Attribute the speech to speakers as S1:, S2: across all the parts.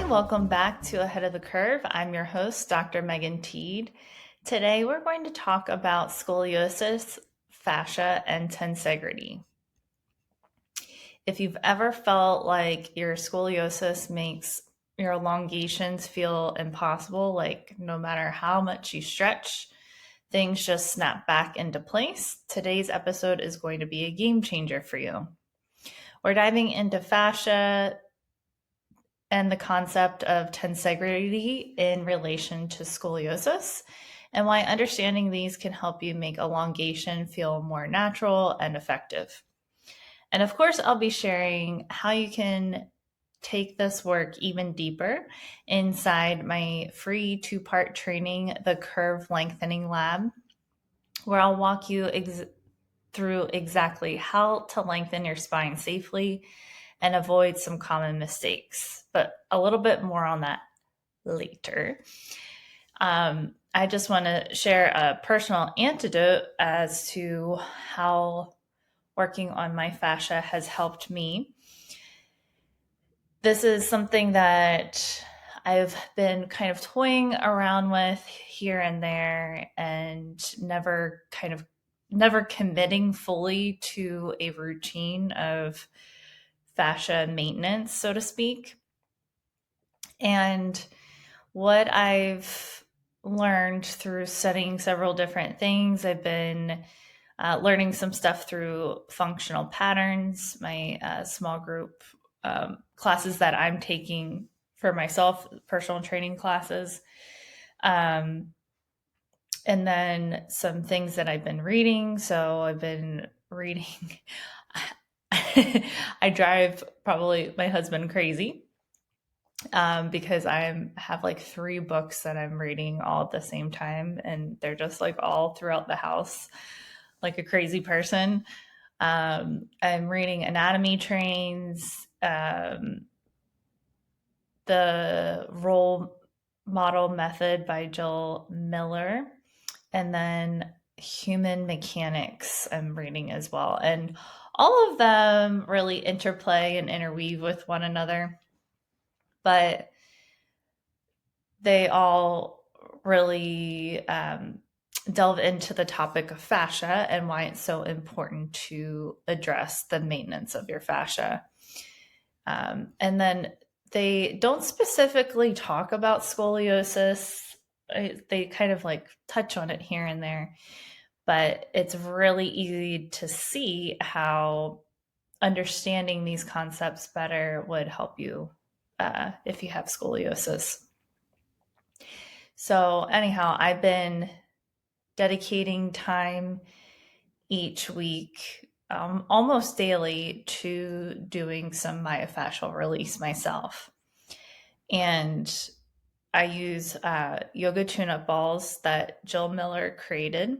S1: everyone. Welcome back to Ahead of the Curve. I'm your host, Dr. Megan Teed. Today, we're going to talk about scoliosis, fascia, and tensegrity. If you've ever felt like your scoliosis makes your elongations feel impossible, like no matter how much you stretch, things just snap back into place, today's episode is going to be a game changer for you. We're diving into fascia and the concept of tensegrity in relation to scoliosis, and why understanding these can help you make elongation feel more natural and effective. And of course, I'll be sharing how you can take this work even deeper inside my free 2-part training, the Curve Lengthening Lab, where I'll walk you through exactly how to lengthen your spine safely and avoid some common mistakes. But a little bit more on that later. I just want to share a personal anecdote as to how working on my fascia has helped me. This is something that I've been kind of toying around with here and there and never committing fully to a routine of fascia maintenance, so to speak. And what I've learned through studying several different things, I've been learning some stuff through functional patterns, my small group classes that I'm taking for myself, personal training classes. And then some things that I've been reading. So I've been reading, I drive probably my husband crazy because I have like 3 books that I'm reading all at the same time, and they're just like all throughout the house, like a crazy person. I'm reading Anatomy Trains, the Role Model Method by Jill Miller, and then Human Mechanics I'm reading as well. And all of them really interplay and interweave with one another, but they all really delve into the topic of fascia and why it's so important to address the maintenance of your fascia. And then they don't specifically talk about scoliosis. They kind of like touch on it here and there, but it's really easy to see how understanding these concepts better would help you if you have scoliosis. So anyhow, I've been dedicating time each week, almost daily, to doing some myofascial release myself. And I use yoga tune-up balls that Jill Miller created.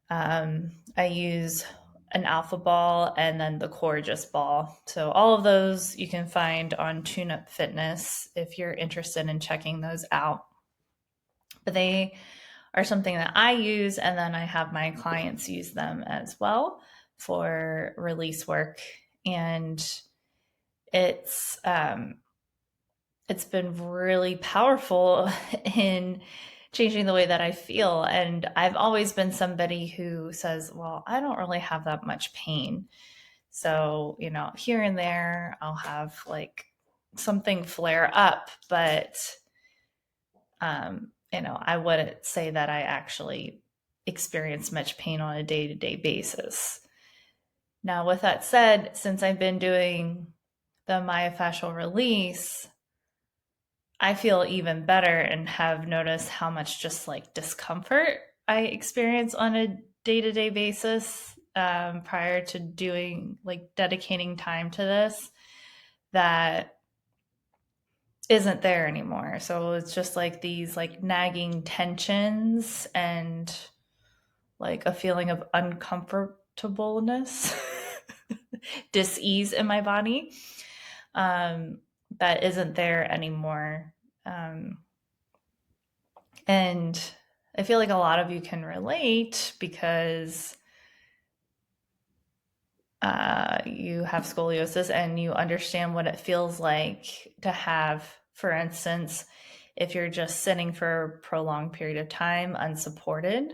S1: I use an alpha ball and then the Courageous ball. So all of those you can find on Tune Up Fitness if you're interested in checking those out. But they are something that I use, and then I have my clients use them as well for release work. And it's been really powerful in changing the way that I feel. And I've always been somebody who says, well, I don't really have that much pain. So, here and there I'll have like something flare up, but I wouldn't say that I actually experience much pain on a day-to-day basis. Now, with that said, since I've been doing the myofascial release, I feel even better and have noticed how much just like discomfort I experience on a day-to-day basis prior to dedicating time to this that isn't there anymore. So it's just like these like nagging tensions and like a feeling of uncomfortableness, dis-ease in my body that isn't there anymore. And I feel like a lot of you can relate because you have scoliosis and you understand what it feels like to have, for instance, if you're just sitting for a prolonged period of time unsupported,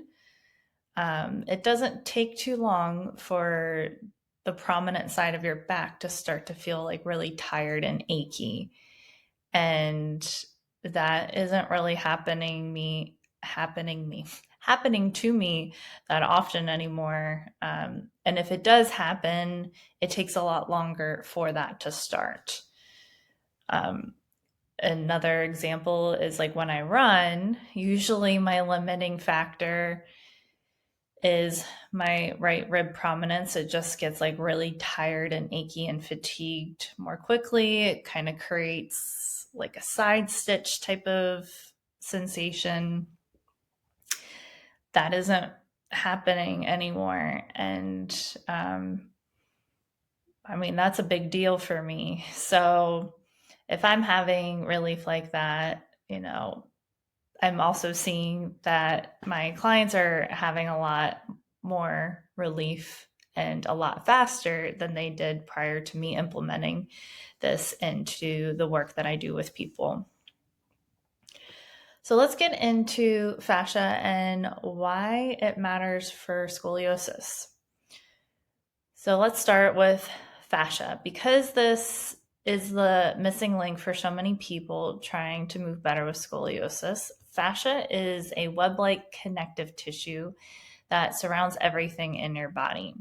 S1: it doesn't take too long for the prominent side of your back to start to feel like really tired and achy. And that isn't really happening to me that often anymore. And if it does happen, it takes a lot longer for that to start. Another example is like when I run, usually my limiting factor is my right rib prominence. It just gets like really tired and achy and fatigued more quickly. It kind of creates like a side stitch type of sensation. That isn't happening anymore. And I mean, that's a big deal for me. So if I'm having relief like that, I'm also seeing that my clients are having a lot more relief and a lot faster than they did prior to me implementing this into the work that I do with people. So let's get into fascia and why it matters for scoliosis. So let's start with fascia. Because this is the missing link for so many people trying to move better with scoliosis, fascia is a web-like connective tissue that surrounds everything in your body.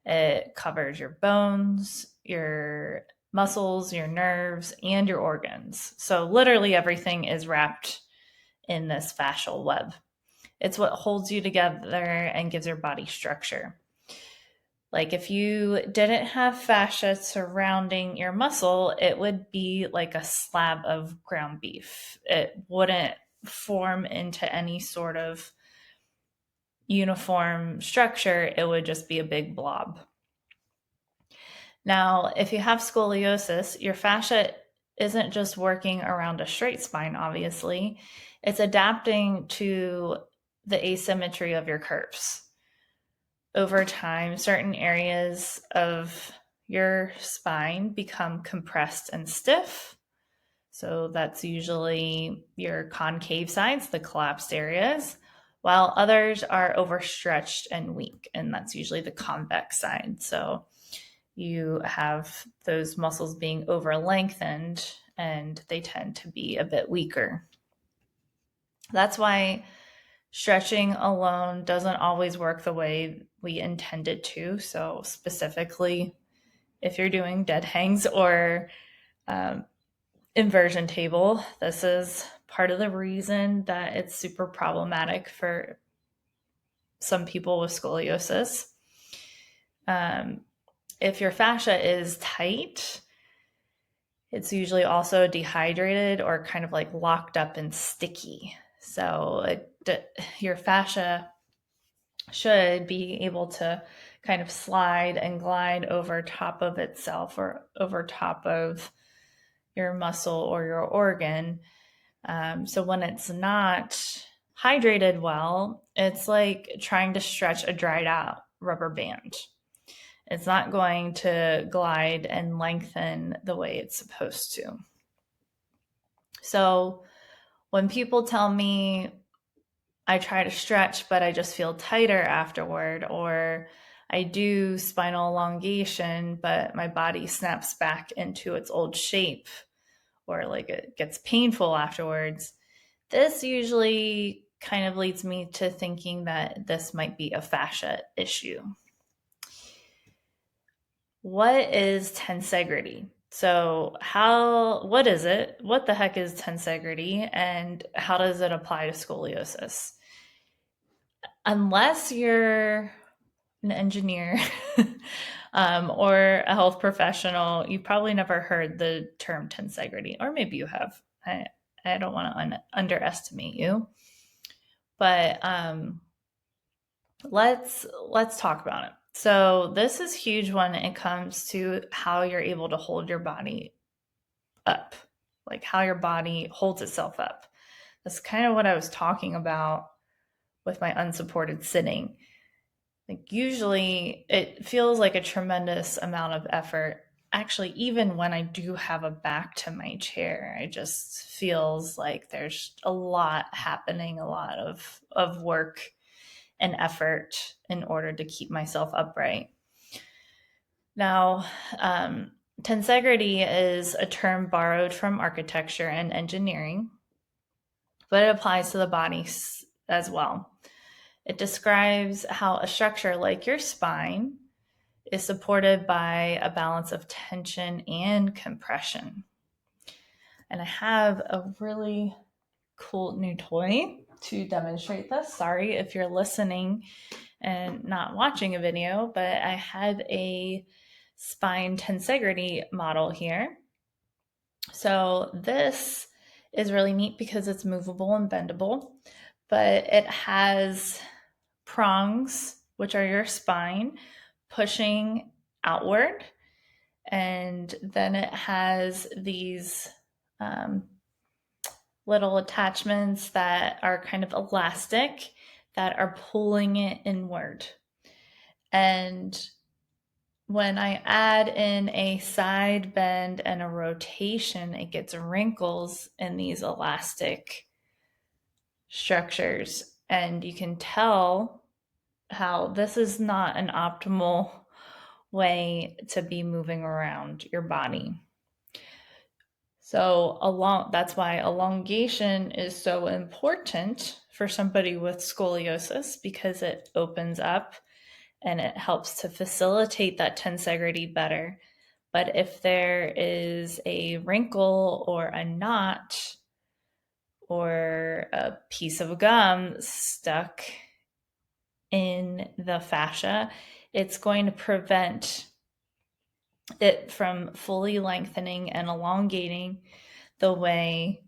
S1: It covers your bones, your muscles, your nerves, and your organs. So literally everything is wrapped in this fascial web. It's what holds you together and gives your body structure. Like if you didn't have fascia surrounding your muscle, it would be like a slab of ground beef. It wouldn't form into any sort of uniform structure. It would just be a big blob. Now, if you have scoliosis, your fascia isn't just working around a straight spine, obviously. It's adapting to the asymmetry of your curves. Over time, certain areas of your spine become compressed and stiff. So that's usually your concave sides, the collapsed areas, while others are overstretched and weak, and that's usually the convex side. So you have those muscles being over lengthened and they tend to be a bit weaker. That's why stretching alone doesn't always work the way we intended to. So, specifically, if you're doing dead hangs or inversion table, this is part of the reason that it's super problematic for some people with scoliosis. If your fascia is tight, it's usually also dehydrated or kind of like locked up and sticky. So your fascia should be able to kind of slide and glide over top of itself or over top of your muscle or your organ. So when it's not hydrated well, it's like trying to stretch a dried out rubber band. It's not going to glide and lengthen the way it's supposed to. So when people tell me I try to stretch, but I just feel tighter afterward, or I do spinal elongation, but my body snaps back into its old shape, or like it gets painful afterwards, this usually kind of leads me to thinking that this might be a fascia issue. What is tensegrity? So what is it? What the heck is tensegrity and how does it apply to scoliosis? Unless you're an engineer or a health professional, you've probably never heard the term tensegrity, or maybe you have. I don't want to underestimate you, but let's talk about it. So this is huge when it comes to how you're able to hold your body up, like how your body holds itself up. That's kind of what I was talking about with my unsupported sitting. Like usually it feels like a tremendous amount of effort. Actually, even when I do have a back to my chair, it just feels like there's a lot happening, a lot of work and effort in order to keep myself upright. Now, tensegrity is a term borrowed from architecture and engineering, but it applies to the body as well. It describes how a structure like your spine is supported by a balance of tension and compression. And I have a really cool new toy to demonstrate this. Sorry if you're listening and not watching a video, but I have a spine tensegrity model here. So this is really neat because it's movable and bendable, but it has prongs, which are your spine, pushing outward. And then it has these um, little attachments that are kind of elastic that are pulling it inward. And when I add in a side bend and a rotation, it gets wrinkles in these elastic structures. And you can tell how this is not an optimal way to be moving around your body. So that's why elongation is so important for somebody with scoliosis, because it opens up and it helps to facilitate that tensegrity better. But if there is a wrinkle or a knot or a piece of gum stuck in the fascia, it's going to prevent it from fully lengthening and elongating the way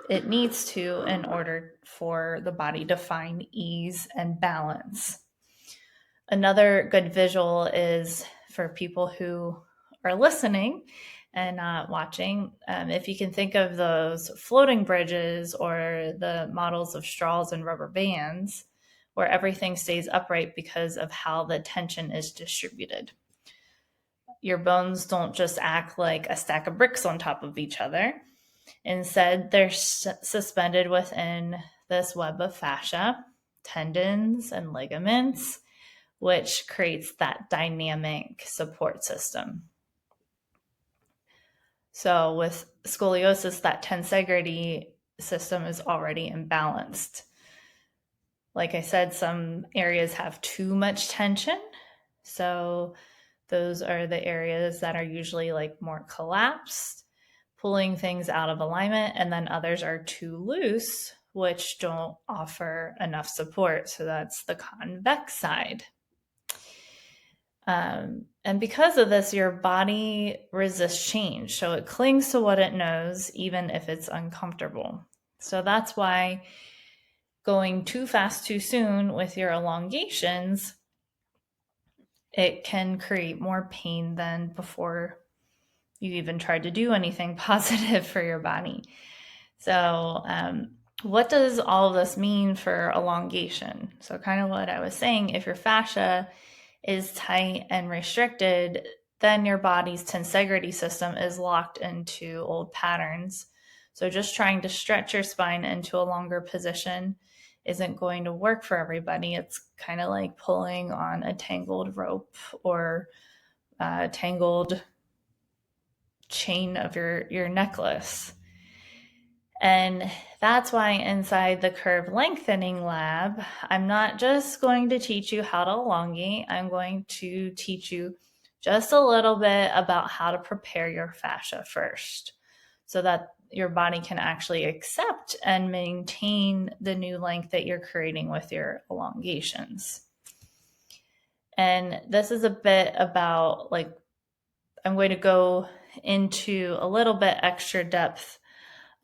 S1: it needs to in order for the body to find ease and balance. Another good visual is for people who are listening and not watching. If you can think of those floating bridges or the models of straws and rubber bands, where everything stays upright because of how the tension is distributed. Your bones don't just act like a stack of bricks on top of each other. Instead, they're suspended within this web of fascia, tendons, and ligaments, which creates that dynamic support system. So with scoliosis, that tensegrity system is already imbalanced. Like I said, some areas have too much tension. So those are the areas that are usually like more collapsed, pulling things out of alignment, and then others are too loose, which don't offer enough support. So that's the convex side. And because of this, your body resists change. So it clings to what it knows, even if it's uncomfortable. So that's why going too fast too soon with your elongations, it can create more pain than before you even tried to do anything positive for your body. So, what does all of this mean for elongation? So, kind of what I was saying, if your fascia is tight and restricted, then your body's tensegrity system is locked into old patterns. So, just trying to stretch your spine into a longer position isn't going to work for everybody. It's kind of like pulling on a tangled rope or a tangled chain of your necklace. And that's why inside the Curve Lengthening Lab, I'm not just going to teach you how to elongate, I'm going to teach you just a little bit about how to prepare your fascia first so that your body can actually accept and maintain the new length that you're creating with your elongations. And this is a bit about, like, I'm going to go into a little bit extra depth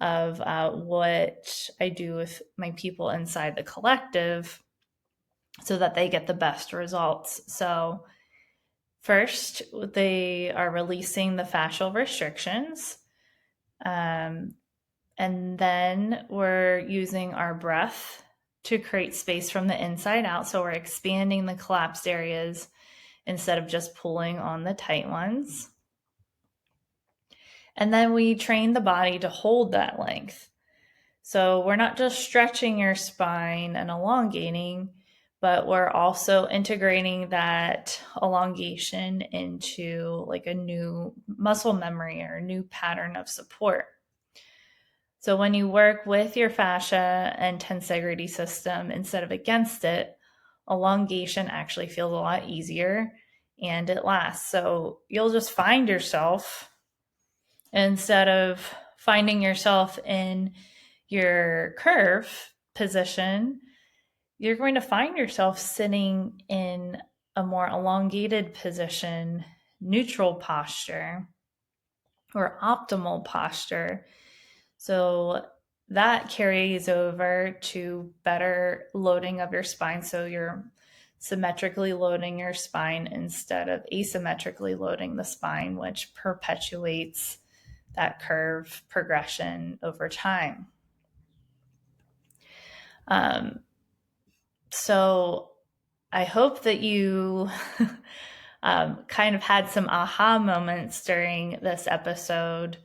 S1: of what I do with my people inside the collective so that they get the best results. So first, they are releasing the fascial restrictions. And then we're using our breath to create space from the inside out. So we're expanding the collapsed areas instead of just pulling on the tight ones. And then we train the body to hold that length. So we're not just stretching your spine and elongating, but we're also integrating that elongation into like a new muscle memory or a new pattern of support. So when you work with your fascia and tensegrity system instead of against it, elongation actually feels a lot easier and it lasts. So you'll just find yourself, instead of finding yourself in your curve position, you're going to find yourself sitting in a more elongated position, neutral posture, or optimal posture. So that carries over to better loading of your spine. So you're symmetrically loading your spine instead of asymmetrically loading the spine, which perpetuates that curve progression over time. So I hope that you kind of had some aha moments during this episode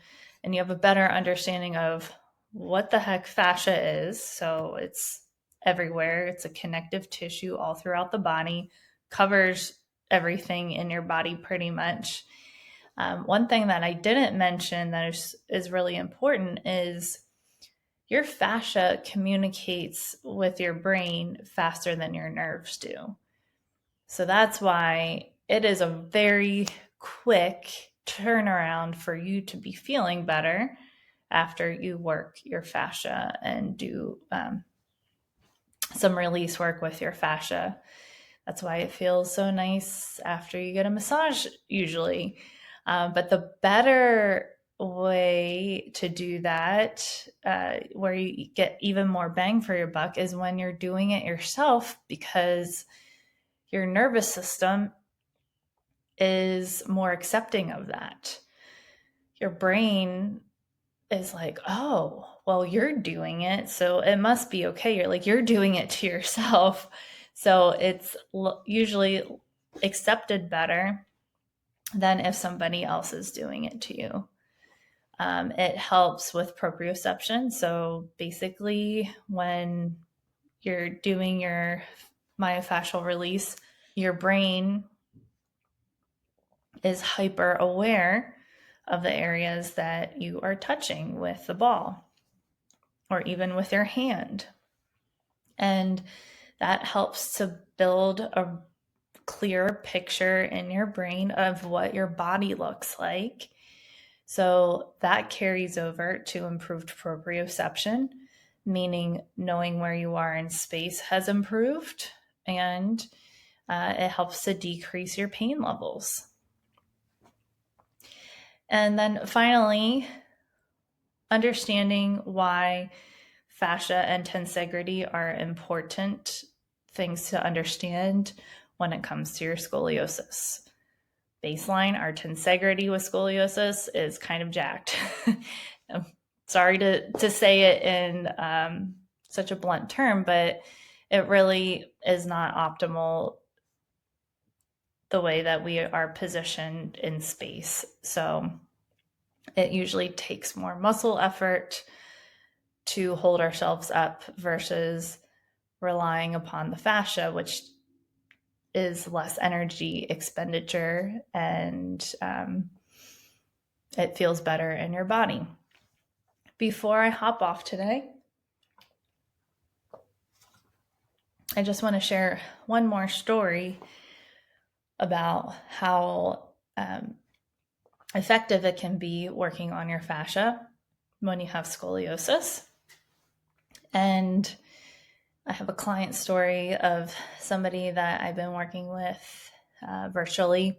S1: and you have a better understanding of what the heck fascia is. So it's everywhere. It's a connective tissue all throughout the body, covers everything in your body pretty much. One thing that I didn't mention that is really important is your fascia communicates with your brain faster than your nerves do. So that's why it is a very quick turnaround for you to be feeling better after you work your fascia and do some release work with your fascia. That's why it feels so nice after you get a massage usually. But the better way to do that, where you get even more bang for your buck, is when you're doing it yourself, because your nervous system is more accepting of that. Your brain is like, oh, well, you're doing it, so it must be okay. You're doing it to yourself. So it's usually accepted better than if somebody else is doing it to you. It helps with proprioception. So basically, when you're doing your myofascial release, your brain is hyper aware of the areas that you are touching with the ball or even with your hand. And that helps to build a clearer picture in your brain of what your body looks like. So that carries over to improved proprioception, meaning knowing where you are in space has improved, and it helps to decrease your pain levels. And then finally, understanding why fascia and tensegrity are important things to understand when it comes to your scoliosis. Baseline, our tensegrity with scoliosis is kind of jacked. I'm sorry to say it in such a blunt term, but it really is not optimal the way that we are positioned in space. So it usually takes more muscle effort to hold ourselves up versus relying upon the fascia, which is less energy expenditure, and it feels better in your body. Before I hop off today, I just want to share one more story about how effective it can be working on your fascia when you have scoliosis. And I have a client story of somebody that I've been working with virtually.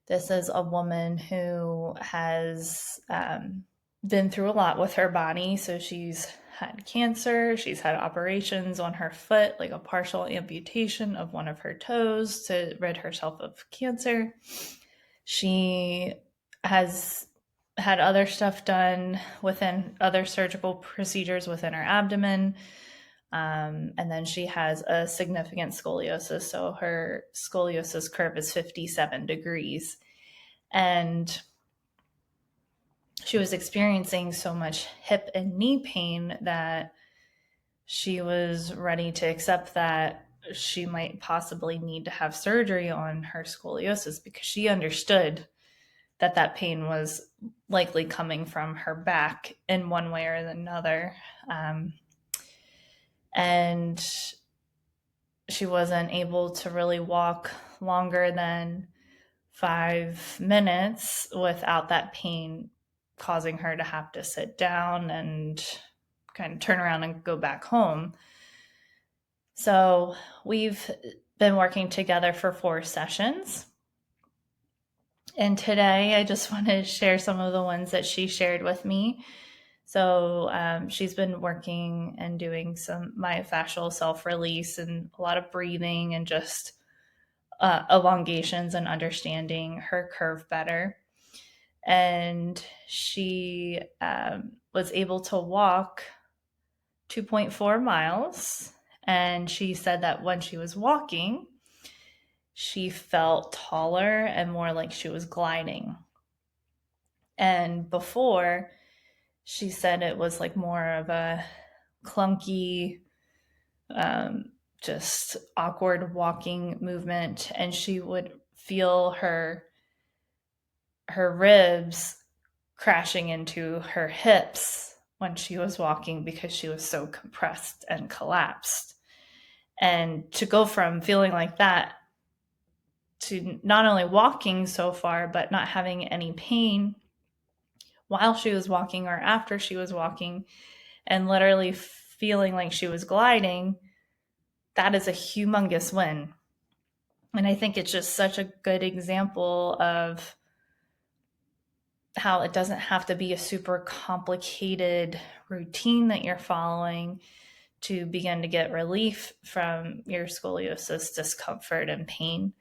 S1: This is a woman who has been through a lot with her body. So she's had cancer, she's had operations on her foot, like a partial amputation of one of her toes to rid herself of cancer. She has had other stuff done within other surgical procedures within her abdomen. And then she has a significant scoliosis. So her scoliosis curve is 57 degrees. And she was experiencing so much hip and knee pain that she was ready to accept that she might possibly need to have surgery on her scoliosis, because she understood that that pain was likely coming from her back in one way or another. And she wasn't able to really walk longer than 5 minutes without that pain causing her to have to sit down and kind of turn around and go back home. So we've been working together for 4 sessions. And today I just want to share some of the ones that she shared with me. So she's been working and doing some myofascial self-release and a lot of breathing and just elongations and understanding her curve better. And she was able to walk 2.4 miles. And she said that when she was walking, she felt taller and more like she was gliding. And before, she said it was like more of a clunky, just awkward walking movement. And she would feel her ribs crashing into her hips when she was walking because she was so compressed and collapsed. And to go from feeling like that to not only walking so far, but not having any pain while she was walking or after she was walking, and literally feeling like she was gliding, that is a humongous win. And I think it's just such a good example of how it doesn't have to be a super complicated routine that you're following to begin to get relief from your scoliosis discomfort and pain.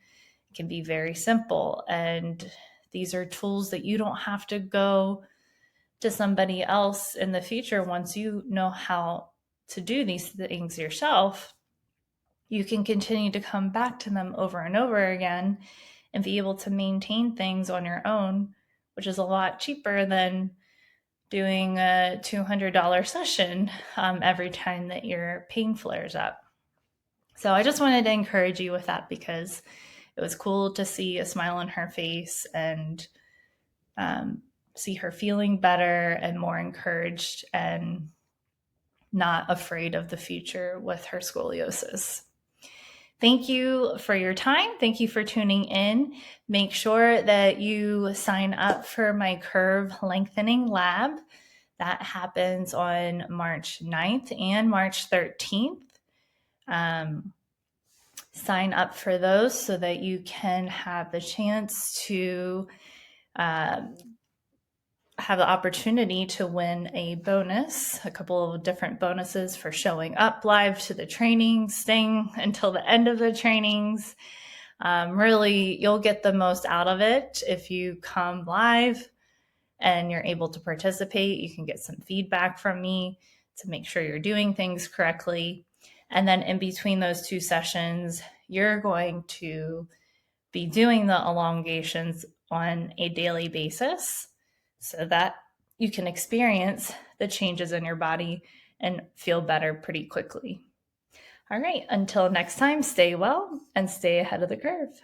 S1: It can be very simple. And these are tools that you don't have to go to somebody else in the future. Once you know how to do these things yourself, you can continue to come back to them over and over again and be able to maintain things on your own, which is a lot cheaper than doing a $200 session every time that your pain flares up. So I just wanted to encourage you with that, because it was cool to see a smile on her face and see her feeling better and more encouraged and not afraid of the future with her scoliosis. Thank you for your time. Thank you for tuning in. Make sure that you sign up for my Curve Lengthening Lab. That happens on March 9th and March 13th. Sign up for those so that you can have the chance to have the opportunity to win a bonus, a couple of different bonuses for showing up live to the training, staying until the end of the trainings. Really, you'll get the most out of it if you come live and you're able to participate. You can get some feedback from me to make sure you're doing things correctly. And then in between those 2 sessions, you're going to be doing the elongations on a daily basis so that you can experience the changes in your body and feel better pretty quickly. All right, until next time, stay well and stay ahead of the curve.